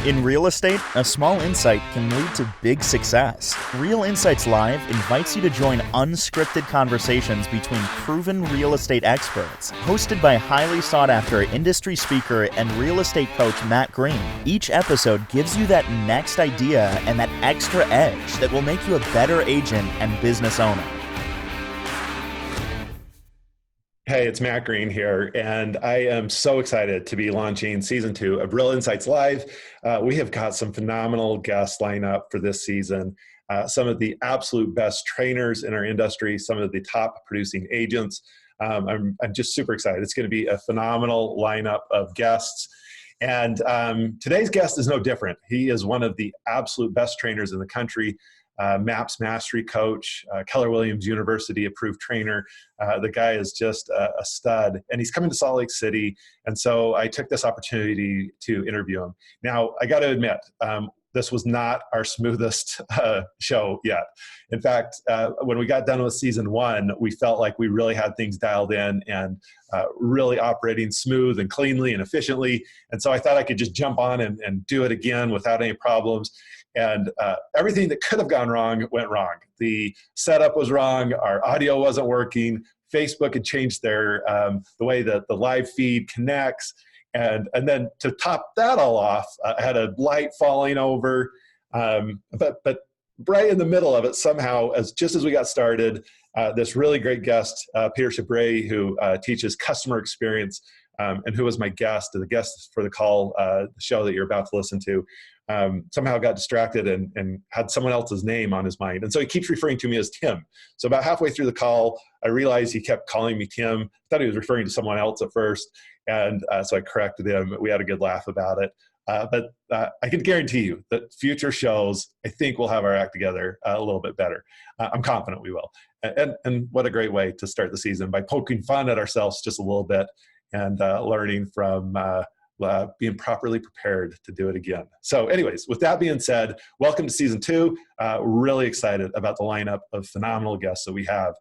In real estate, a small insight can lead to big success. Real Insights Live invites you to join unscripted conversations between proven real estate experts, hosted by highly sought-after industry speaker and real estate coach Matt Green. Each episode gives you that next idea and that extra edge that will make you a better agent and business owner. Hey, it's Matt Green here, and I am so excited to be launching season 2 of Real Insights Live. We have got some phenomenal guests lined up for this season. Some of the absolute best trainers in our industry, some of the top producing agents. I'm just super excited. It's going to be a phenomenal lineup of guests. And today's guest is no different. He is one of the absolute best trainers in the country. MAPS Mastery Coach, Keller Williams University approved trainer. The guy is just a stud, and he's coming to Salt Lake City. And so I took this opportunity to interview him. Now, I got to admit, this was not our smoothest show yet. In fact, when we got done with season 1, we felt like we really had things dialed in and really operating smooth and cleanly and efficiently. And so I thought I could just jump on and do it again without any problems. And everything that could have gone wrong went wrong. The setup was wrong. Our audio wasn't working. Facebook had changed their the way that the live feed connects. And then to top that all off, I had a light falling over. But right in the middle of it, somehow, just as we got started, this really great guest, Peter Chabris, who teaches customer experience, and who was my guest, the guest for the call, the show that you're about to listen to, somehow got distracted and had someone else's name on his mind. And so he keeps referring to me as Tim. So about halfway through the call, I realized he kept calling me Tim. I thought he was referring to someone else at first. And so I corrected him. We had a good laugh about it. But I can guarantee you that future shows, I think we'll have our act together a little bit better. I'm confident we will. And what a great way to start the season, by poking fun at ourselves just a little bit and learning from being properly prepared to do it again. So anyways, with that being said, welcome to season 2. Really excited about the lineup of phenomenal guests that we have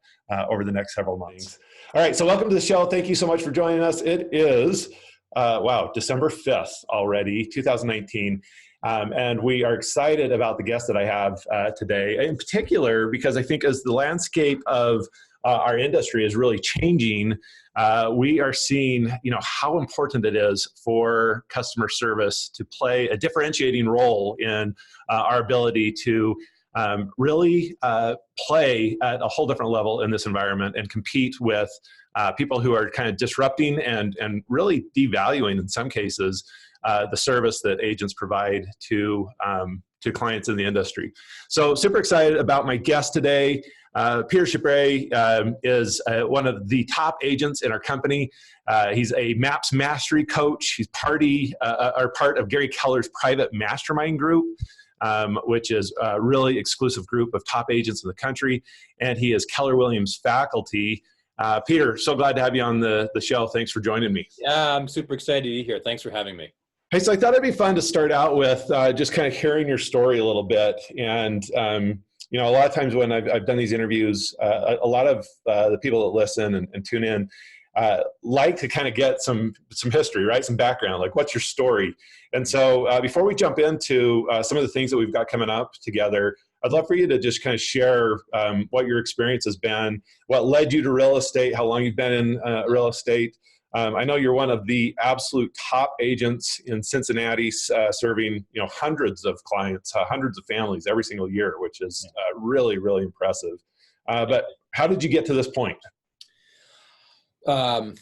over the next several months. All right, so welcome to the show. Thank you so much for joining us. It is, December 5th already, 2019. And we are excited about the guest that I have today, in particular, because I think as the landscape of our industry is really changing, we are seeing, how important it is for customer service to play a differentiating role in our ability to really play at a whole different level in this environment and compete with people who are kind of disrupting and really devaluing, in some cases, the service that agents provide to clients in the industry. So super excited about my guest today. Peter Chabris is one of the top agents in our company. He's a MAPS Mastery Coach. He's part of Gary Keller's private Mastermind group, which is a really exclusive group of top agents in the country. And he is Keller Williams faculty. Peter, so glad to have you on the show. Thanks for joining me. Yeah, I'm super excited to be here. Thanks for having me. Hey, so I thought it'd be fun to start out with just kind of hearing your story a little bit. And a lot of times when I've done these interviews, a lot of the people that listen and tune in like to kind of get some history, right? Some background, like what's your story? And so before we jump into some of the things that we've got coming up together, I'd love for you to just kind of share what your experience has been, what led you to real estate, how long you've been in real estate. I know you're one of the absolute top agents in Cincinnati, serving hundreds of clients, hundreds of families every single year, which is really, really impressive. But how did you get to this point? Why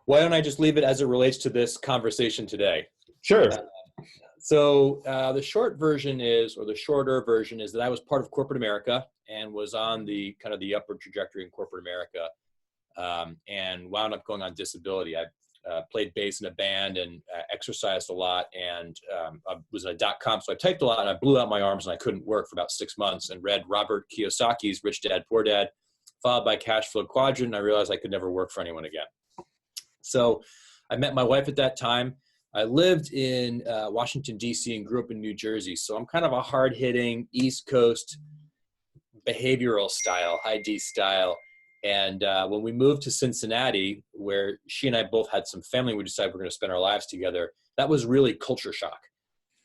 don't I just leave it as it relates to this conversation today? Sure. So the shorter version is that I was part of corporate America and was on the kind of the upward trajectory in corporate America. And wound up going on disability. I played bass in a band and exercised a lot, and I was in a .com, so I typed a lot, and I blew out my arms, and I couldn't work for about 6 months, and read Robert Kiyosaki's Rich Dad, Poor Dad, followed by Cash Flow Quadrant, and I realized I could never work for anyone again. So I met my wife at that time. I lived in Washington, D.C. and grew up in New Jersey, so I'm kind of a hard-hitting East Coast behavioral style, high D style. And when we moved to Cincinnati, where she and I both had some family, we decided we're going to spend our lives together. That was really culture shock.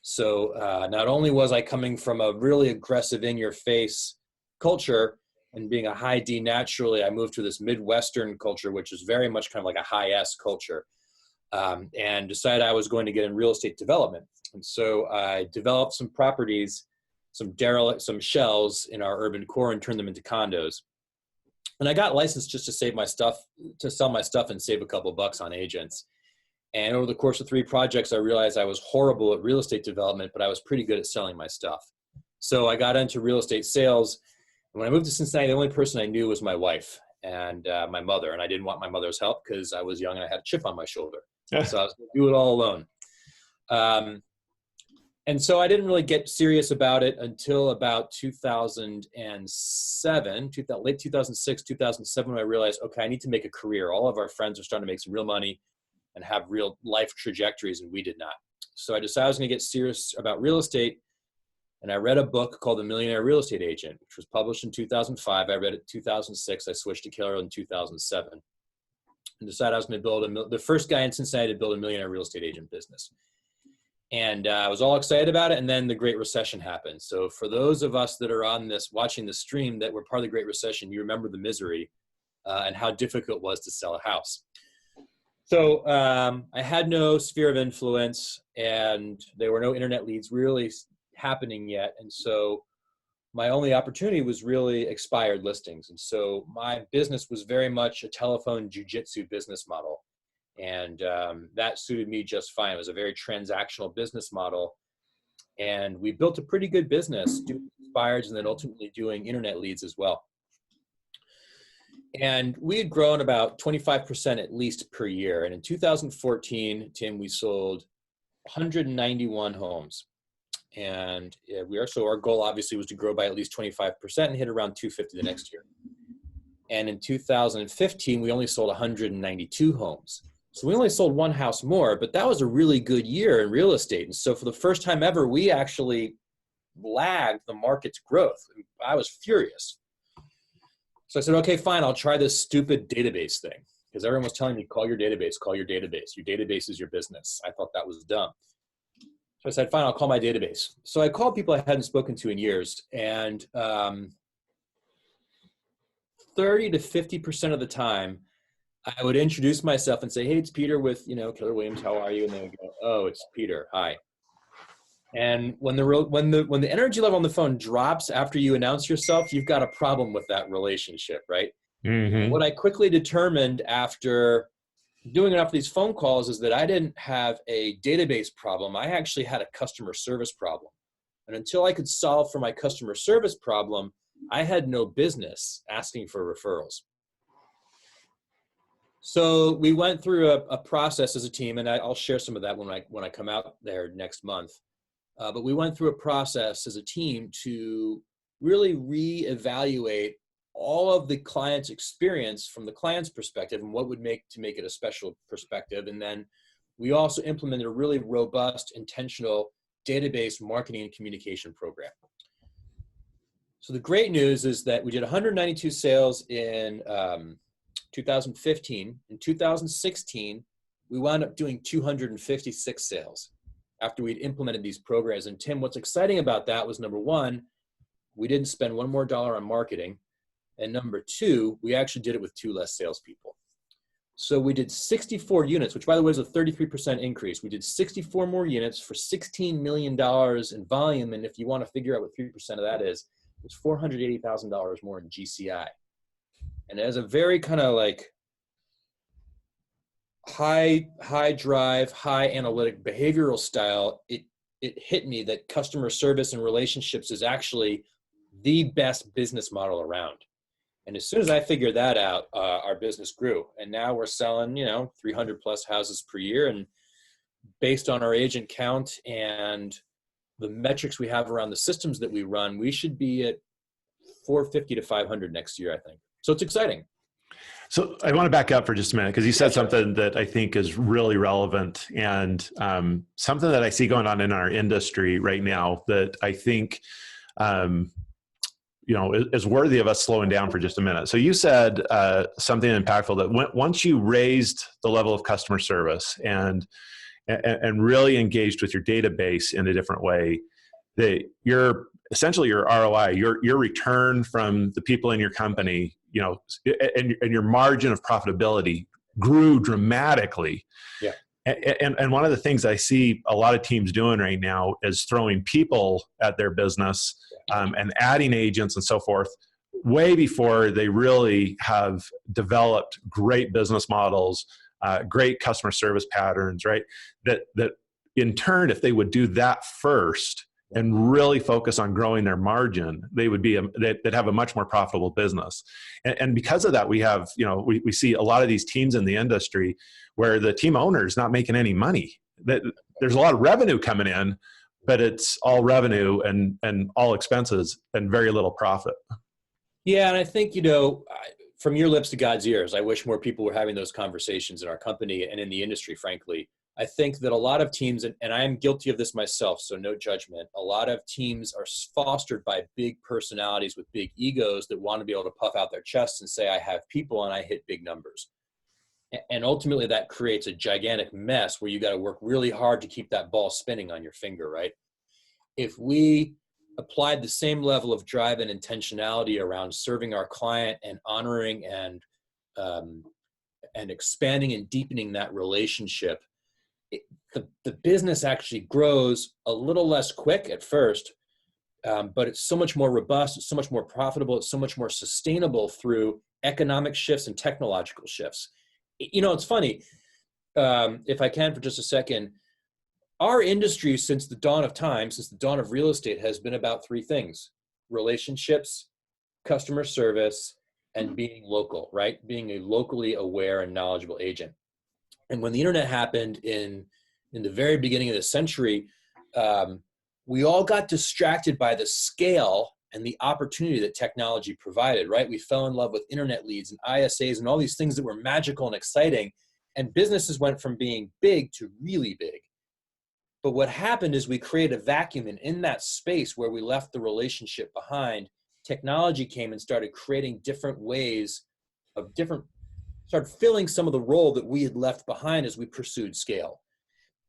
So not only was I coming from a really aggressive in-your-face culture and being a high D naturally, I moved to this Midwestern culture, which is very much kind of like a high S culture, and decided I was going to get in real estate development. And so I developed some properties, some shells in our urban core and turned them into condos. And I got licensed just to sell my stuff and save a couple bucks on agents. And over the course of 3 projects, I realized I was horrible at real estate development, but I was pretty good at selling my stuff. So I got into real estate sales. And when I moved to Cincinnati, the only person I knew was my wife and my mother. And I didn't want my mother's help because I was young and I had a chip on my shoulder. So I was going to do it all alone. And so I didn't really get serious about it until about 2007, late 2006, 2007, when I realized, okay, I need to make a career. All of our friends are starting to make some real money and have real life trajectories, and we did not. So I decided I was going to get serious about real estate, and I read a book called The Millionaire Real Estate Agent, which was published in 2005. I read it in 2006. I switched to Keller in 2007, and decided I was going to build the first guy in Cincinnati to build a millionaire real estate agent business. And I was all excited about it, and then the Great Recession happened. So for those of us that are on this, watching the stream, that were part of the Great Recession, you remember the misery and how difficult it was to sell a house. So I had no sphere of influence, and there were no internet leads really happening yet. And so my only opportunity was really expired listings. And so my business was very much a telephone jujitsu business model. And that suited me just fine. It was a very transactional business model. And we built a pretty good business doing expireds and then ultimately doing internet leads as well. And we had grown about 25% at least per year. And in 2014, Tim, we sold 191 homes. And so our goal obviously was to grow by at least 25% and hit around 250 the next year. And in 2015, we only sold 192 homes. So we only sold 1 house more, but that was a really good year in real estate. And so for the first time ever, we actually lagged the market's growth. I was furious. So I said, okay, fine, I'll try this stupid database thing, because everyone was telling me, call your database, call your database. Your database is your business. I thought that was dumb. So I said, fine, I'll call my database. So I called people I hadn't spoken to in years, and 30 to 50% of the time, I would introduce myself and say, hey, it's Peter with, Keller Williams, how are you? And they would go, oh, it's Peter, hi. And when the energy level on the phone drops after you announce yourself, you've got a problem with that relationship, right? Mm-hmm. What I quickly determined after doing enough of these phone calls is that I didn't have a database problem. I actually had a customer service problem. And until I could solve for my customer service problem, I had no business asking for referrals. So we went through a process as a team, and I'll share some of that when I come out there next month. But we went through a process as a team to really reevaluate all of the client's experience from the client's perspective and what would make it a special perspective. And then we also implemented a really robust, intentional database marketing and communication program. So the great news is that we did 192 sales in 2015. In 2016, we wound up doing 256 sales after we'd implemented these programs. And Tim, what's exciting about that was, number one, we didn't spend $1 more on marketing. And number two, we actually did it with 2 less salespeople. So we did 64 units, which by the way is a 33% increase. We did 64 more units for $16 million in volume. And if you want to figure out what 3% of that is, it's $480,000 more in GCI. And as a very kind of like high drive, high analytic behavioral style, it hit me that customer service and relationships is actually the best business model around. And as soon as I figured that out, our business grew. And now we're selling, 300 plus houses per year. And based on our agent count and the metrics we have around the systems that we run, we should be at 450 to 500 next year, I think. So it's exciting. So I want to back up for just a minute, because you said something that I think is really relevant, and something that I see going on in our industry right now that I think, is worthy of us slowing down for just a minute. So you said something impactful that once you raised the level of customer service and and really engaged with your database in a different way, that your essentially your ROI, your return from the people in your company, and your margin of profitability grew dramatically. Yeah. And one of the things I see a lot of teams doing right now is throwing people at their business, and adding agents and so forth, way before they really have developed great business models, great customer service patterns, right? That in turn, if they would do that first and really focus on growing their margin, they would be they'd have a much more profitable business. And because of that, we have, we see a lot of these teams in the industry where the team owner is not making any money. There's a lot of revenue coming in, but it's all revenue and all expenses and very little profit. Yeah, and I think, from your lips to God's ears, I wish more people were having those conversations in our company and in the industry, frankly. I think that a lot of teams, and I am guilty of this myself, so no judgment, a lot of teams are fostered by big personalities with big egos that want to be able to puff out their chests and say, I have people and I hit big numbers. And ultimately that creates a gigantic mess where you got to work really hard to keep that ball spinning on your finger, right? If we applied the same level of drive and intentionality around serving our client and honoring and expanding and deepening that relationship, the business actually grows a little less quick at first, but it's so much more robust, it's so much more profitable, it's so much more sustainable through economic shifts and technological shifts. It's funny, if I can for just a second, our industry since the dawn of time, since the dawn of real estate, has been about three things: relationships, customer service, and being local, right? Being a locally aware and knowledgeable agent. And when the internet happened in the very beginning of the century, we all got distracted by the scale and the opportunity that technology provided, right? We fell in love with internet leads and ISAs and all these things that were magical and exciting. And businesses went from being big to really big. But what happened is we created a vacuum, and in that space where we left the relationship behind, technology came and started creating different ways of started filling some of the role that we had left behind as we pursued scale.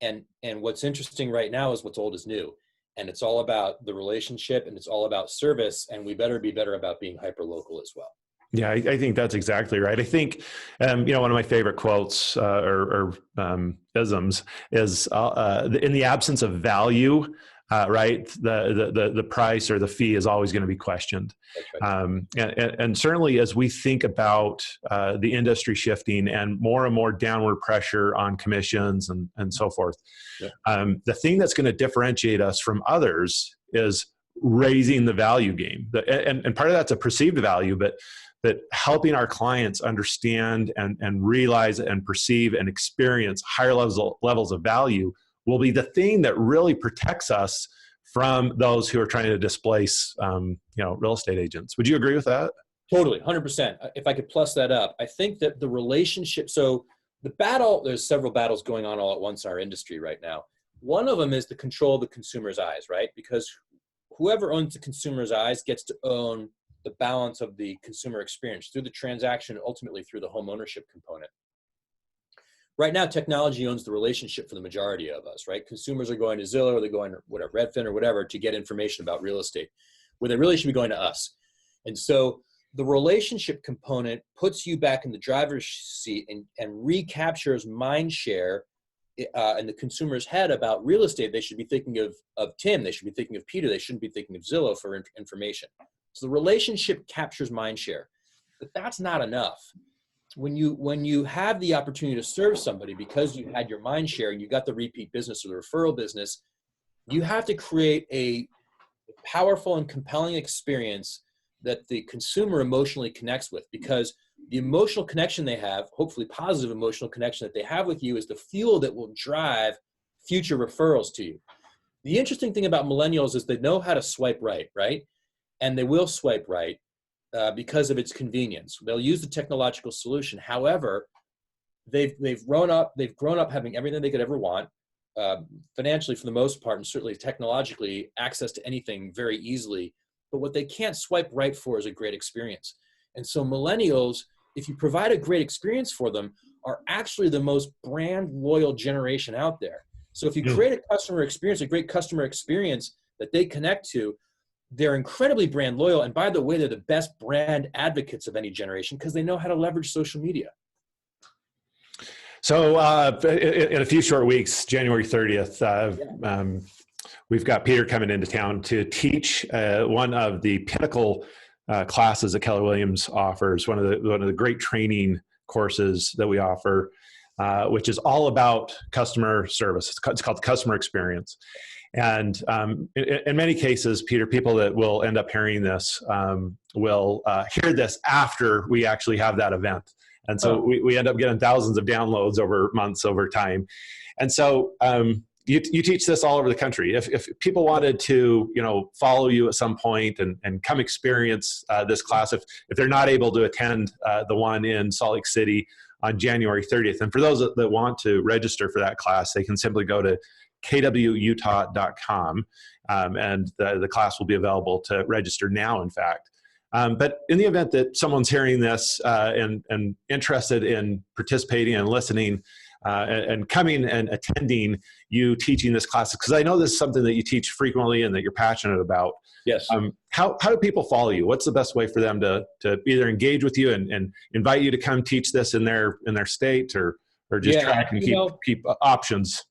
And what's interesting right now is what's old is new. And it's all about the relationship and it's all about service. And we better be better about being hyper local as well. Yeah, I think that's exactly right. I think, one of my favorite quotes or isms is in the absence of value, right, the price or the fee is always going to be questioned. Right. And certainly as we think about the industry shifting and more downward pressure on commissions and so forth, yeah. The thing that's going to differentiate us from others is raising the value game. And part of that's a perceived value, but helping our clients understand and realize and perceive and experience higher levels of value will be the thing that really protects us from those who are trying to displace, real estate agents. Would you agree with that? Totally, 100%. If I could plus that up, I think that the relationship, so there's several battles going on all at once in our industry right now. One of them is the control of the consumer's eyes, right? Because whoever owns the consumer's eyes gets to own the balance of the consumer experience through the transaction, ultimately through the home ownership component. Right now, technology owns the relationship for the majority of us, right? Consumers are going to Zillow or they're going to Redfin or whatever to get information about real estate, where they really should be going to us. And so the relationship component puts you back in the driver's seat and recaptures mind share in the consumer's head about real estate. They should be thinking of Tim. They should be thinking of Peter. They shouldn't be thinking of Zillow for information. So the relationship captures mind share, but that's not enough. When you have the opportunity to serve somebody because you had your mind share and you got the repeat business or the referral business, you have to create a powerful and compelling experience that the consumer emotionally connects with, because the emotional connection they have, hopefully positive emotional connection that they have with you, is the fuel that will drive future referrals to you. The interesting thing about millennials is they know how to swipe right? And they will swipe right because of its convenience. They'll use the technological solution. However, they've grown up having everything they could ever want, financially for the most part, and certainly technologically, access to anything very easily. But what they can't swipe right for is a great experience. And so millennials, if you provide a great experience for them, are actually the most brand loyal generation out there. So if you create a customer experience, a great customer experience that they connect to, they're incredibly brand loyal. And by the way, they're the best brand advocates of any generation because they know how to leverage social media. So in a few short weeks, January 30th, we've got Peter coming into town to teach one of the pinnacle classes that Keller Williams offers, one of the great training courses that we offer, which is all about customer service. It's called the customer experience. And in many cases, Peter, people that will end up hearing this will hear this after we actually have that event. And so we end up getting thousands of downloads over months, over time. And so you teach this all over the country. If people wanted to, follow you at some point and come experience this class, if they're not able to attend the one in Salt Lake City on January 30th, and for those that want to register for that class, they can simply go to kwutah.com, and the class will be available to register now, in fact. But in the event that someone's hearing this and interested in participating and listening and coming and attending you teaching this class, because I know this is something that you teach frequently and that you're passionate about. Yes. How do people follow you? What's the best way for them to either engage with you and invite you to come teach this in their state, or just track and keep options?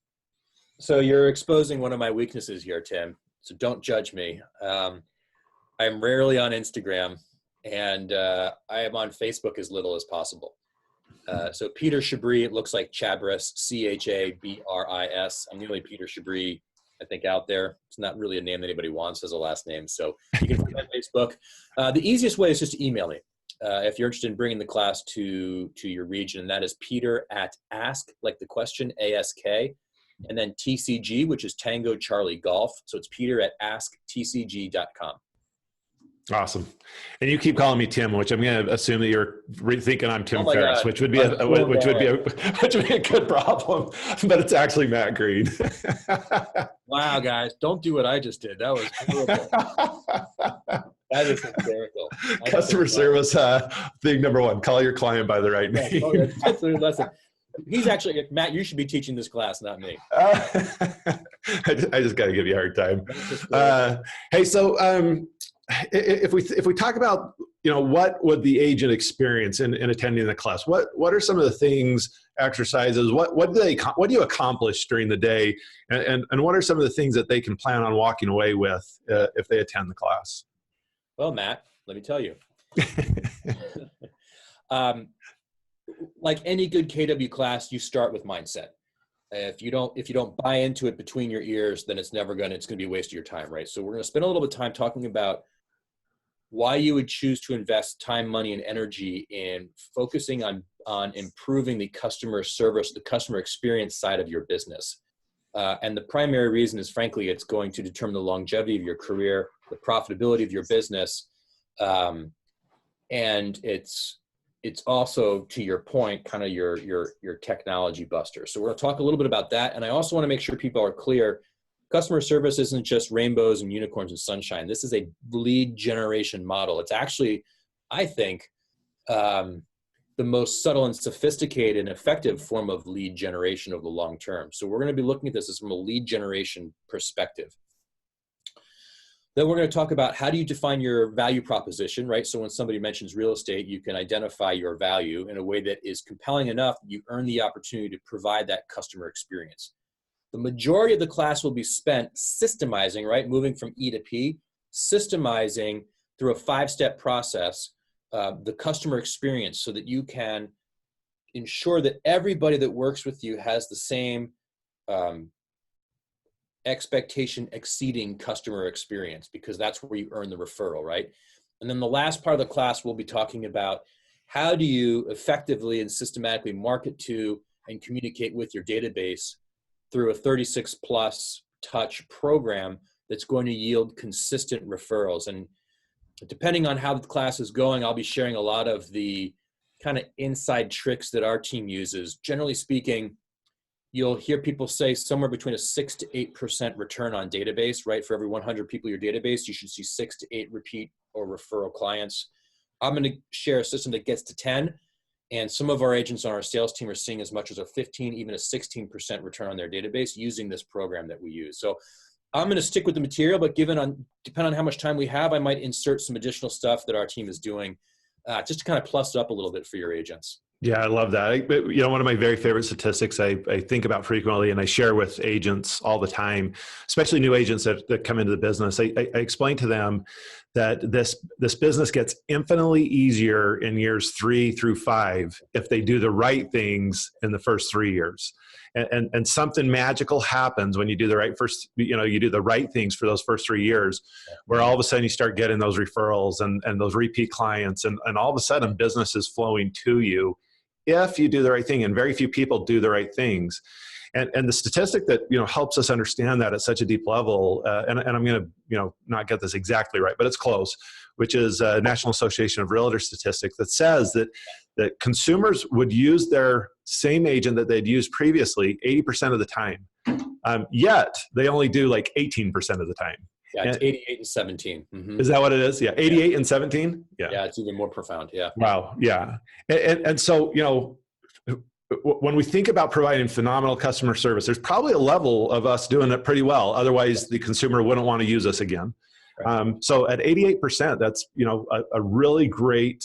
So you're exposing one of my weaknesses here, Tim. So don't judge me. I'm rarely on Instagram, and I am on Facebook as little as possible. So Peter Chabris, it looks like Chabris, Chabris. I'm the only Peter Chabris, I think, out there. It's not really a name that anybody wants as a last name. So you can find me on Facebook. The easiest way is just to email me. If you're interested in bringing the class to your region, and that is Peter@ask, like the question, ASK, and then TCG, which is Tango Charlie Golf. So it's Peter@asktcg.com. Awesome. And you keep calling me Tim, which I'm going to assume that you're thinking I'm Tim Ferriss, God. which would be a good problem, but it's actually Matt Green. Wow, guys, don't do what I just did. That was horrible. That is hysterical. Customer service thing number one: call your client by the right name. Oh, yeah, that's a lesson. He's actually, Matt, you should be teaching this class, not me. I just got to give you a hard time. Hey, so if we talk about, what would the agent experience in attending the class? What are some of the things, exercises, what do you accomplish during the day? And what are some of the things that they can plan on walking away with if they attend the class? Well, Matt, let me tell you. Like any good KW class, you start with mindset. If you don't buy into it between your ears, then it's going to be a waste of your time, right? So we're going to spend a little bit of time talking about why you would choose to invest time, money, and energy in focusing on improving the customer service, the customer experience side of your business. And the primary reason is, frankly, it's going to determine the longevity of your career, the profitability of your business, and it's also, to your point, kind of your technology buster. So we're going to talk a little bit about that. And I also want to make sure people are clear. Customer service isn't just rainbows and unicorns and sunshine. This is a lead generation model. It's actually, I think, the most subtle and sophisticated and effective form of lead generation over the long term. So we're going to be looking at this as from a lead generation perspective. Then we're going to talk about how do you define your value proposition, right? So when somebody mentions real estate, you can identify your value in a way that is compelling enough that you earn the opportunity to provide that customer experience. The majority of the class will be spent systemizing, right? Moving from E to P, systemizing through a 5-step process, the customer experience, so that you can ensure that everybody that works with you has the same expectation exceeding customer experience, because that's where you earn the referral, right? And then the last part of the class, we'll be talking about how do you effectively and systematically market to and communicate with your database through a 36 plus touch program that's going to yield consistent referrals. And depending on how the class is going, I'll be sharing a lot of the kind of inside tricks that our team uses. Generally speaking, you'll hear people say somewhere between a 6 to 8% return on database, right? For every 100 people in your database, you should see 6 to 8 repeat or referral clients. I'm going to share a system that gets to 10. And some of our agents on our sales team are seeing as much as a 15, even a 16% return on their database using this program that we use. So I'm going to stick with the material, but depending on how much time we have, I might insert some additional stuff that our team is doing just to kind of plus it up a little bit for your agents. Yeah, I love that. One of my very favorite statistics I think about frequently, and I share with agents all the time, especially new agents that come into the business. I explain to them that this business gets infinitely easier in years 3 through 5 if they do the right things in the first 3 years. And something magical happens when you do the right things for those first 3 years, where all of a sudden you start getting those referrals and those repeat clients, and all of a sudden business is flowing to you if you do the right thing. And very few people do the right things. And the statistic that helps us understand that at such a deep level, and I'm going to not get this exactly right, but it's close, which is National Association of Realtors statistics that says that consumers would use their same agent that they'd used previously 80% of the time, yet they only do like 18% of the time. Yeah, it's 88 and 17. Mm-hmm. Is that what it is? Yeah, 88 and 17? Yeah, it's even more profound. Yeah. Wow, yeah. And so, when we think about providing phenomenal customer service, there's probably a level of us doing it pretty well. Otherwise, the consumer wouldn't want to use us again. Right. So at 88%, that's a really great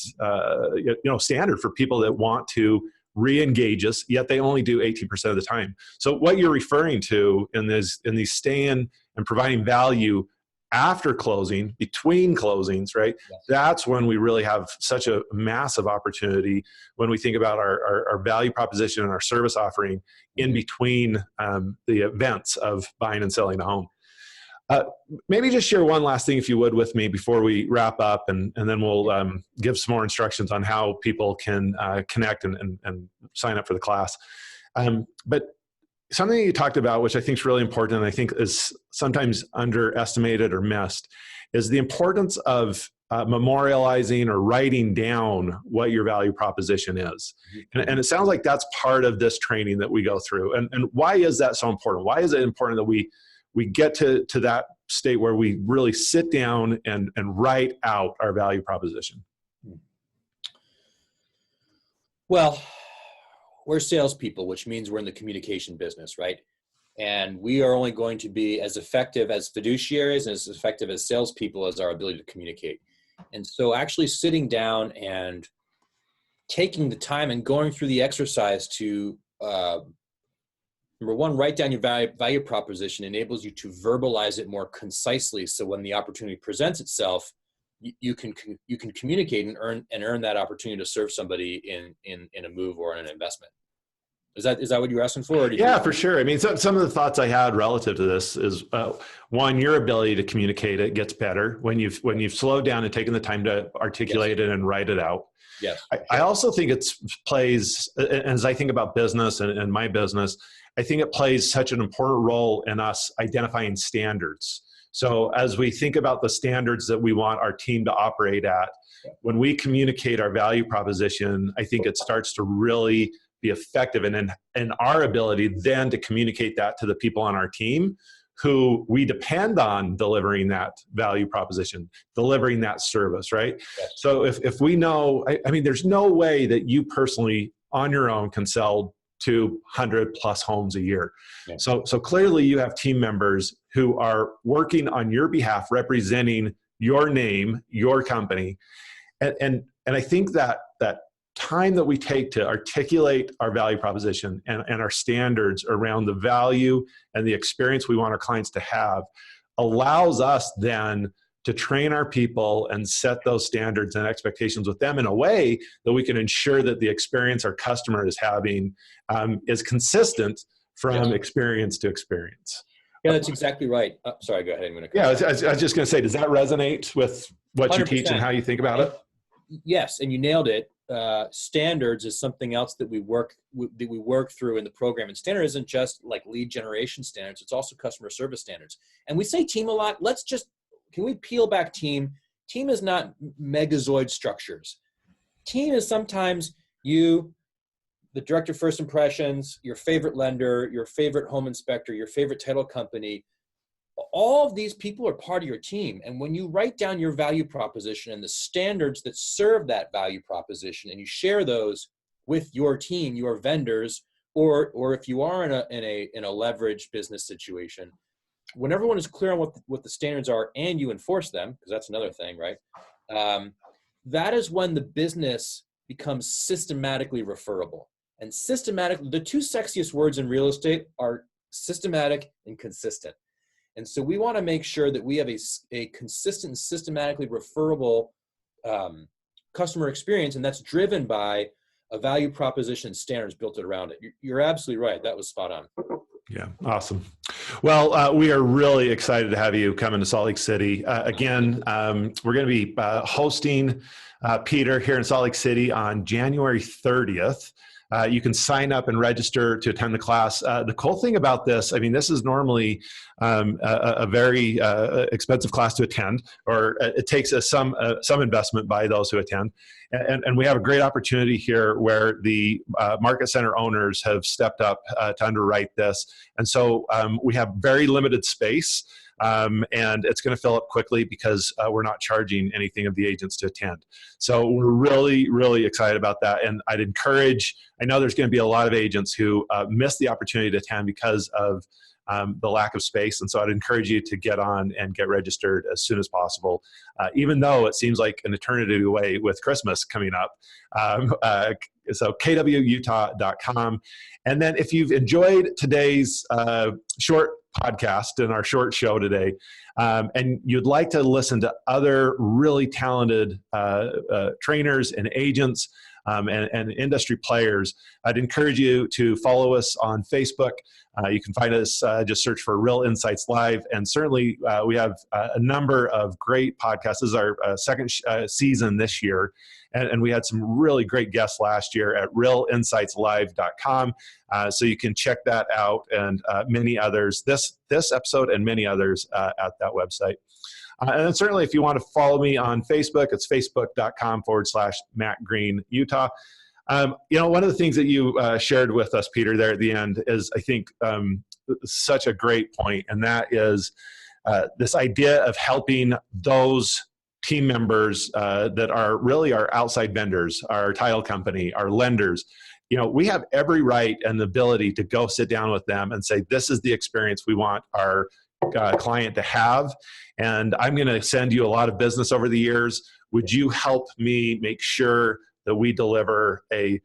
standard for people that want to re-engage us, yet they only do 18% of the time. So what you're referring to in these staying and providing value after closing, between closings, right? Yes. That's when we really have such a massive opportunity when we think about our value proposition and our service offering in between the events of buying and selling a home. Maybe just share one last thing, if you would, with me before we wrap up, and then we'll give some more instructions on how people can connect and sign up for the class. But something you talked about, which I think is really important, and I think is sometimes underestimated or missed, is the importance of memorializing or writing down what your value proposition is. And it sounds like that's part of this training that we go through. And why is that so important? Why is it important that we get to that state where we really sit down and write out our value proposition? Well, we're salespeople, which means we're in the communication business, right? And we are only going to be as effective as fiduciaries and as effective as salespeople as our ability to communicate. And so actually sitting down and taking the time and going through the exercise to, number one, write down your value proposition enables you to verbalize it more concisely. So when the opportunity presents itself, you can communicate and earn that opportunity to serve somebody in a move or in an investment. Is that what you're asking for? Yeah, for sure. I mean, some of the thoughts I had relative to this is one, your ability to communicate it gets better when you've slowed down and taken the time to articulate it and write it out. Yes. I also think it plays, as I think about business and my business, I think it plays such an important role in us identifying standards. So as we think about the standards that we want our team to operate at, when we communicate our value proposition, I think it starts to really be effective in our ability then to communicate that to the people on our team who we depend on delivering that value proposition, delivering that service, right? Yes. So if we know, I mean, there's no way that you personally on your own can sell 200 plus homes a year. Yeah. So clearly you have team members who are working on your behalf, representing your name, your company. And I think that time that we take to articulate our value proposition and our standards around the value and the experience we want our clients to have allows us then to train our people and set those standards and expectations with them in a way that we can ensure that the experience our customer is having is consistent from experience to experience. Yeah, that's exactly right. Oh, sorry, go ahead. I was just going to say, does that resonate with what 100%. You teach and how you think about it? Yes, and you nailed it. Standards is something else that we work through in the program. And standard isn't just like lead generation standards; it's also customer service standards. And we say team a lot. Can we peel back team? Team is not megazoid structures. Team is sometimes you, the director of first impressions, your favorite lender, your favorite home inspector, your favorite title company. All of these people are part of your team. And when you write down your value proposition and the standards that serve that value proposition and you share those with your team, your vendors, or if you are in a leverage business situation, when everyone is clear on what the standards are and you enforce them, because that's another thing, right? That is when the business becomes systematically referable. And systematic, the two sexiest words in real estate are systematic and consistent. And so we want to make sure that we have a consistent and systematically referable customer experience, and that's driven by a value proposition standards built around it. You're absolutely right. That was spot on. Yeah, awesome. Well, we are really excited to have you come into Salt Lake City. Again, we're going to be hosting Peter here in Salt Lake City on January 30th. You can sign up and register to attend the class. The cool thing about this, I mean, this is normally a very expensive class to attend, or it takes some investment by those who attend. And we have a great opportunity here where the market center owners have stepped up to underwrite this. And so we have very limited space. And it's going to fill up quickly because we're not charging anything of the agents to attend. So we're really, really excited about that. And I'd encourage, I know there's going to be a lot of agents who miss the opportunity to attend because of the lack of space. And so I'd encourage you to get on and get registered as soon as possible, even though it seems like an eternity away with Christmas coming up. So kwutah.com. And then if you've enjoyed today's short podcast and our short show today, and you'd like to listen to other really talented trainers and agents and industry players, I'd encourage you to follow us on Facebook. You can find us, just search for Real Insights Live. And certainly we have a number of great podcasts. This is our second season this year. And we had some really great guests last year at realinsightslive.com. So you can check that out and many others, this episode and many others at that website. And then certainly if you want to follow me on Facebook, it's facebook.com/Matt Green, Utah. One of the things that you shared with us, Peter, there at the end is, I think, such a great point. And that is this idea of helping those team members that are really our outside vendors, our title company, our lenders. We have every right and the ability to go sit down with them and say, this is the experience we want our client to have. And I'm going to send you a lot of business over the years. Would you help me make sure that we deliver a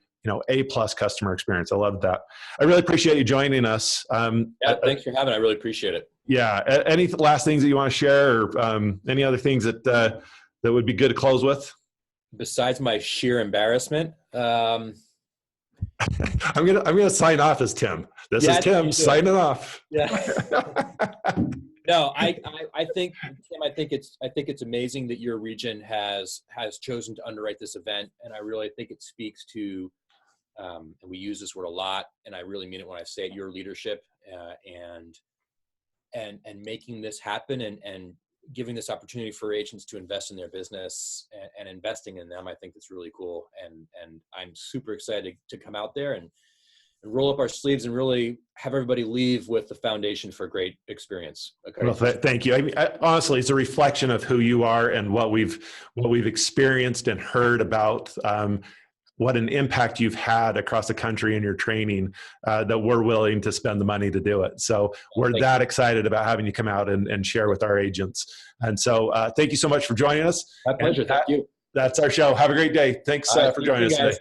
A+ customer experience? I love that. I really appreciate you joining us. Yeah, thanks for having me. I really appreciate it. Yeah. Any last things that you want to share, or any other things that would be good to close with? Besides my sheer embarrassment, I'm gonna sign off as Tim. This is Tim signing off. Yeah. No, I think, Tim, I think it's amazing that your region has chosen to underwrite this event, and I really think it speaks to, and we use this word a lot, and I really mean it when I say it, your leadership and making this happen and giving this opportunity for agents to invest in their business and investing in them. I think that's really cool, and I'm super excited to come out there and roll up our sleeves and really have everybody leave with the foundation for a great experience. Okay. Well, thank you. I mean, honestly, it's a reflection of who you are and what we've experienced and heard about, what an impact you've had across the country in your training, that we're willing to spend the money to do it. So we're that excited about having you come out and share with our agents. And so thank you so much for joining us. My pleasure. Thank you. That's our show. Have a great day. Thanks for joining us today.